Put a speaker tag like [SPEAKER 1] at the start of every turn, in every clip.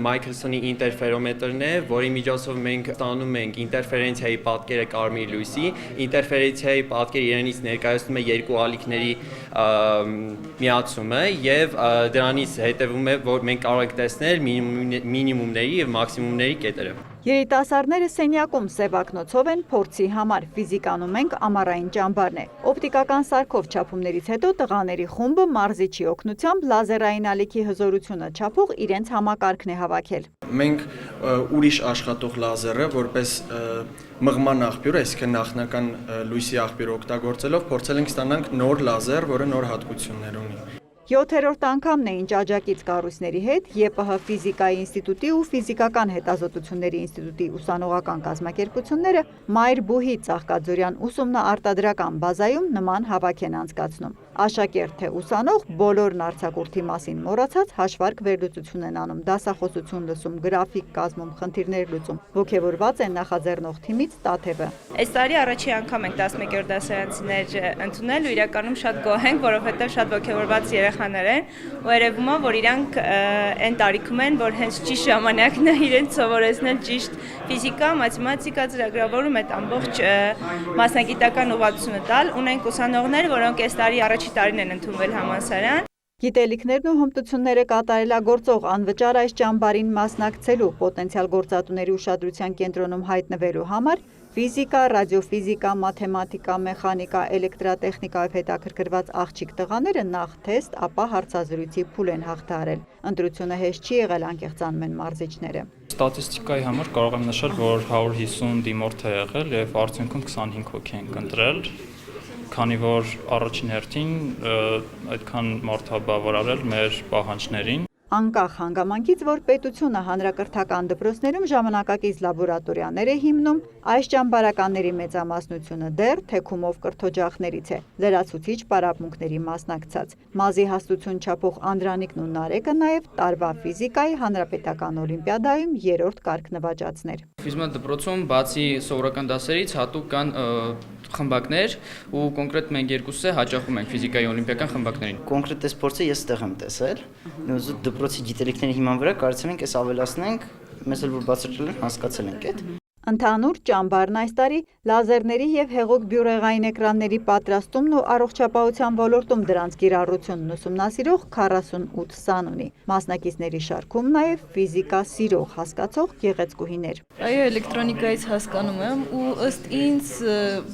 [SPEAKER 1] Մայքլսոնի ինտերֆերոմետրն է, որի միջոցով մենք ստանում ենք ինտերֆերենցիայի պատկերը կարմիր լույսի, ինտերֆերենցիայի պատկերը իրենից ներկայացնում է երկու ալիքների միացումը եւ դրանից հետեւում է, որ մենք կարող ենք տեսնել մինիմումների եւ մաքսիմումների կետերը։
[SPEAKER 2] Երիտասարդները սենյակում սևակնոցով են փորձի համար, ֆիզիկանում ենք ամառային ճամբարն է։ Օպտիկական սարքով չափումներից հետո տղաների խումբը մարզիչի օգնությամբ լազերային ալիքի հզորությունը չափող իրենց համակարգն է հավաքել։
[SPEAKER 3] Մենք ուրիշ աշխատող լազերը, որպես մղման աղբյուր, այսինքն նախնական լույսի աղբյուր օգտագործելով, փորձել ենք ստանանք նոր լազեր, որը նոր հատկություններ ունի։
[SPEAKER 2] 7-րդ անգամն է, ինչ աջակից կառույցների հետ ԵՊՀ ֆիզիկայի ինստիտուտի ու ֆիզիկական հետազոտությունների ինստիտուտի ուսանողական կազմակերպությունները Մայր-Բուհի Ծաղկաձորյան ուսումնաարտադրական բազայում նման հավաք են անցկացնում։ Աշակերտ թե ուսանող բոլորն արձակուրդի մասին մոռացած հաշվարկ վերլուծություն են անում, դասախոսություն լսում, գրաֆիկ կազմում, խնդիրներ լուծում, ոգևորված են նախաձեռնող թիմից Տաթևը։
[SPEAKER 4] Այս տարի առաջի անգամ ենք 11-րդ դասարանցիներ ընդունել ու իրականում շատ գոհ ենք, որովհետև շատ ոգևորված երեխաներ են ու երևում է, որ իրանք այն տարիքում են, որ հենց ճիշտ ժամանակն է իրենց սովորեցնել ճիշտ ֆիզիկա, մաթեմատիկա, ծրագրավորում այդ ամբողջ մասնագիտական ուղղությունը տալ։ Ունենք ուսանողներ, որոնք այս տարի առաջի տարին են ընդունվել համալսարան։
[SPEAKER 2] Գիտելիքներն ու հմտությունները կատարելագործող անվճար այս ճամբարին մասնակցելու պոտենցիալ գործատուների ուշադրության կենտրոնում հայտնվելու համար ֆիզիկա, ռադիոֆիզիկա, մաթեմատիկա, մեխանիկա, էլեկտրատեխնիկայով հետաքրքրված աղջիկ տղաները նախ թեստ, ապա հարցազրույցի փուլ են հաղթահարել։ Ընտրությունը հեշտ չի եղել, անկեղծանում են մարզիչները։
[SPEAKER 5] Ստատիստիկայի համար կարող եմ նշել, որ 150 դիմորդ է եղել եւ արդյունքում 25 հոգի են ընտրել, քանի որ առաջին հերթին այդքան մարդ է բավարարել մեր պահանջներին։
[SPEAKER 2] Անկախ հանգամանքից, որ պետությունը հանրակրթական դպրոցներում ժամանակակից լաբորատորիաներ է հիմնում, այս ճամբարականների մեծամասնությունը դեռ թեքումով կրթօջախներից է, լրացուցիչ պարապմունքների մասնակցած։ Մազի հաստություն չափող Անդրանիկն ու Նարեկը նաև տարվա ֆիզիկայի հանրապետական օլիմպիադայում 3-րդ կարգ նվաճածներ։
[SPEAKER 6] Ֆիզմատ դպրոցում բացի սովորական դասերից հատուկ կան խմբակներ ու կոնկրետ մենք երկուսը հաճախում ենք ֆիզիկայի օլիմպիական խմբակներին։
[SPEAKER 7] Կոնկրետ այս փորձը ես ստեղ եմ տեսել։ Դպրոցի գիտելիքների հիման վրա կարծում ենք այս ավելացնենք, մեզ էլ որ բացատրել են, հասկացել ենք այդ։
[SPEAKER 2] Ընդհանուր ճամբարն այս տարի լազերների եւ հեղուկ բյուրեղային էկրանների պատրաստումն ու առողջապահության ոլորտում դրանց կիրառությունն ուսումնասիրող 48 սան ունի։ Մասնակիցների շարքում նաև ֆիզիկա սիրող հասկացող գեղեցկուհիներ։
[SPEAKER 8] Այո, էլեկտրոնիկայից հասկանում եմ ու ըստ ինձ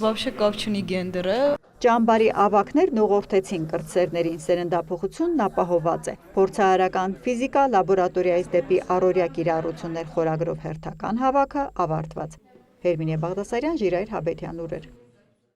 [SPEAKER 8] вообще կապ չունի գենդերը։
[SPEAKER 2] Ճամբարի ավագներն ուղղորդեցին կրտսերներին սերնդափոխությունն ապահոված է։ Փորձարարական ֆիզիկա լաբորատորիայից դեպի առօրյա կիրառություններ խորագրով հերթական հավաքը ավարտված։ Հերմինե Բաղդասարյան, Ժիրայր Հաբետյան, լուրեր։